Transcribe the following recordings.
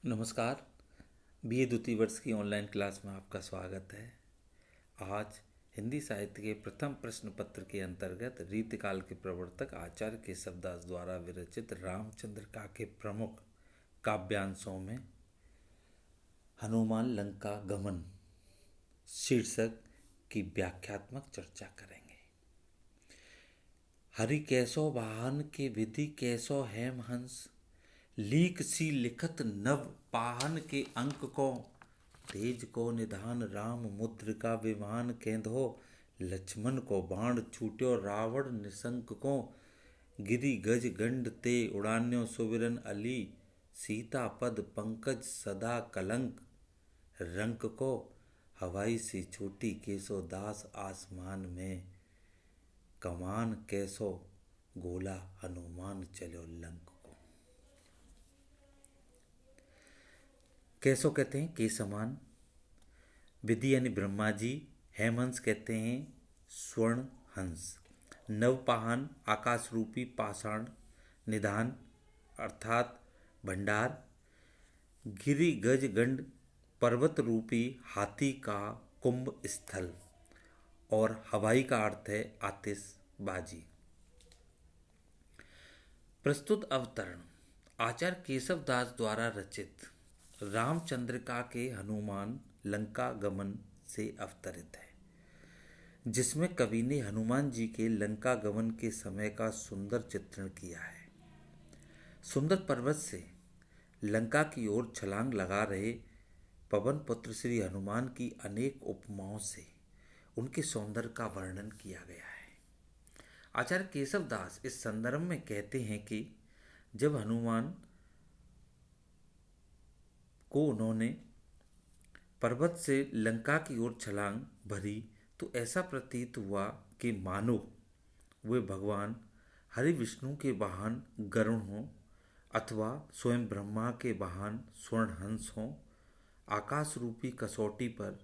नमस्कार। बीए द्वितीय वर्ष की ऑनलाइन क्लास में आपका स्वागत है। आज हिंदी साहित्य के प्रथम प्रश्न पत्र के अंतर्गत रीतिकाल के प्रवर्तक आचार्य केशवदास द्वारा विरचित रामचंद्र का के प्रमुख काव्यांशों में हनुमान लंका गमन शीर्षक की व्याख्यात्मक चर्चा करेंगे। हरि कैसो वाहन के विधि कैसो हेम हंस, लीक सी लिखत नव पाहन के अंक को, तेज को निधान राम मुद्रिका विमान केंधो, लक्ष्मण को बाण छूट्यो रावण निशंक को, गिरि गज गंड ते उड़ान्यो सुविरन अली, सीता पद पंकज सदा कलंक रंक को, हवाई सी छोटी केसो दास आसमान में, कमान कैसो गोला हनुमान चलो लंक को। कैसो कहते हैं के समान, विधि यानी ब्रह्मा जी, हेमहंस कहते हैं स्वर्ण हंस, नवपाहन आकाश रूपी पाषाण, निधान अर्थात भंडार, गिरि गज गंड पर्वत रूपी हाथी का कुंभ स्थल, और हवाई का अर्थ है आतिशबाजी। प्रस्तुत अवतरण आचार्य केशवदास द्वारा रचित रामचंद्रिका के हनुमान लंका गमन से अवतरित है, जिसमें कवि ने हनुमान जी के लंका गमन के समय का सुंदर चित्रण किया है। सुंदर पर्वत से लंका की ओर छलांग लगा रहे पवन पुत्र श्री हनुमान की अनेक उपमाओं से उनके सौंदर्य का वर्णन किया गया है। आचार्य केशवदास इस संदर्भ में कहते हैं कि जब हनुमान को उन्होंने पर्वत से लंका की ओर छलांग भरी तो ऐसा प्रतीत हुआ कि मानो वे भगवान हरि विष्णु के वाहन गरुण हों अथवा स्वयं ब्रह्मा के वाहन स्वर्ण हंस हों, आकाश रूपी कसौटी पर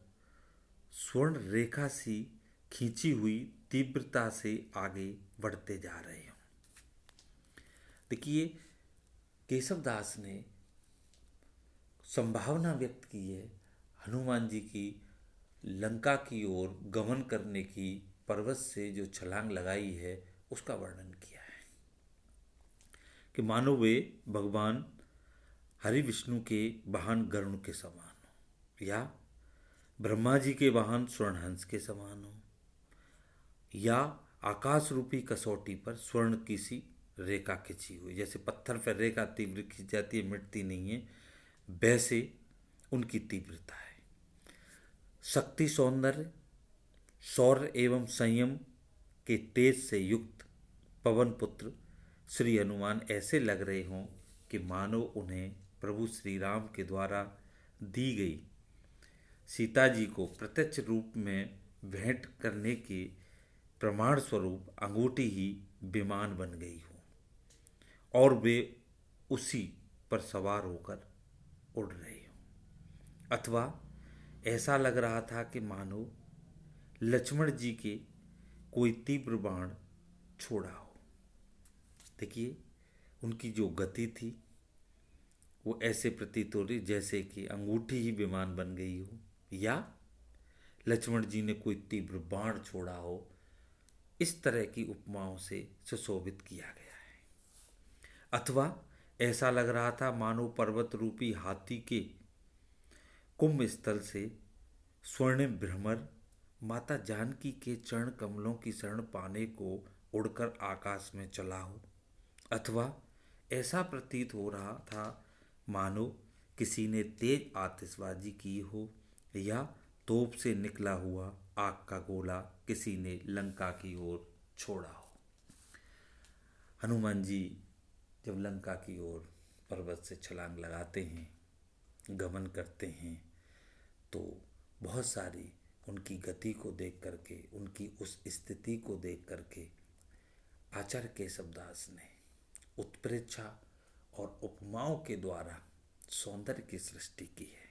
स्वर्ण रेखा सी खींची हुई तीव्रता से आगे बढ़ते जा रहे हों। देखिए, केशवदास ने संभावना व्यक्त की है हनुमान जी की लंका की ओर गमन करने की, पर्वत से जो छलांग लगाई है उसका वर्णन किया है कि मानो वे भगवान हरि विष्णु के वाहन गरुण के समान हो, या ब्रह्मा जी के वाहन स्वर्णहंस के समान हो, या आकाश रूपी कसौटी पर स्वर्ण की सी रेखा खिंची हुई, जैसे पत्थर पर रेखा तीव्र खींच जाती है, मिटती नहीं है, वैसे उनकी तीव्रता है। शक्ति सौंदर्य शौर्य एवं संयम के तेज से युक्त पवन पुत्र श्री हनुमान ऐसे लग रहे हों कि मानो उन्हें प्रभु श्री राम के द्वारा दी गई सीता जी को प्रत्यक्ष रूप में भेंट करने के प्रमाण स्वरूप अंगूठी ही विमान बन गई हो और वे उसी पर सवार होकर उड़ रहे हो, अथवा ऐसा लग रहा था कि मानो लक्ष्मण जी के कोई तीव्र बाण छोड़ा हो। देखिए, उनकी जो गति थी वो ऐसे प्रतीत हो रही जैसे कि अंगूठी ही विमान बन गई हो, या लक्ष्मण जी ने कोई तीव्र बाण छोड़ा हो। इस तरह की उपमाओं से सुशोभित किया गया है। अथवा ऐसा लग रहा था मानो पर्वत रूपी हाथी के कुंभ स्थल से स्वर्णिम भ्रमर माता जानकी के चरण कमलों की शरण पाने को उड़कर आकाश में चला हो, अथवा ऐसा प्रतीत हो रहा था मानो किसी ने तेज आतिशबाजी की हो, या तोप से निकला हुआ आग का गोला किसी ने लंका की ओर छोड़ा हो। हनुमान जी जब लंका की ओर पर्वत से छलांग लगाते हैं, गमन करते हैं, तो बहुत सारी उनकी गति को देख करके, उनकी उस स्थिति को देख करके आचार्य केशवदास ने उत्प्रेक्षा और उपमाओं के द्वारा सौंदर्य की सृष्टि की है।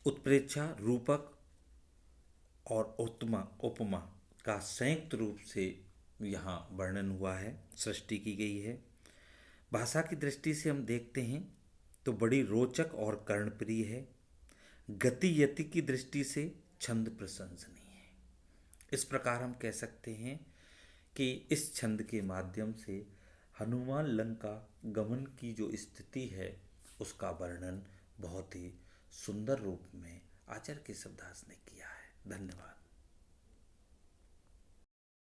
उत्प्रेक्षा रूपक और उपमा का संयुक्त रूप से यहाँ वर्णन हुआ है, सृष्टि की गई है। भाषा की दृष्टि से हम देखते हैं तो बड़ी रोचक और कर्णप्रिय है। गति यति की दृष्टि से छंद प्रशंसनीय है। इस प्रकार हम कह सकते हैं कि इस छंद के माध्यम से हनुमान लंका गमन की जो स्थिति है उसका वर्णन बहुत ही सुंदर रूप में आचार्य केशवदास ने किया है। धन्यवाद।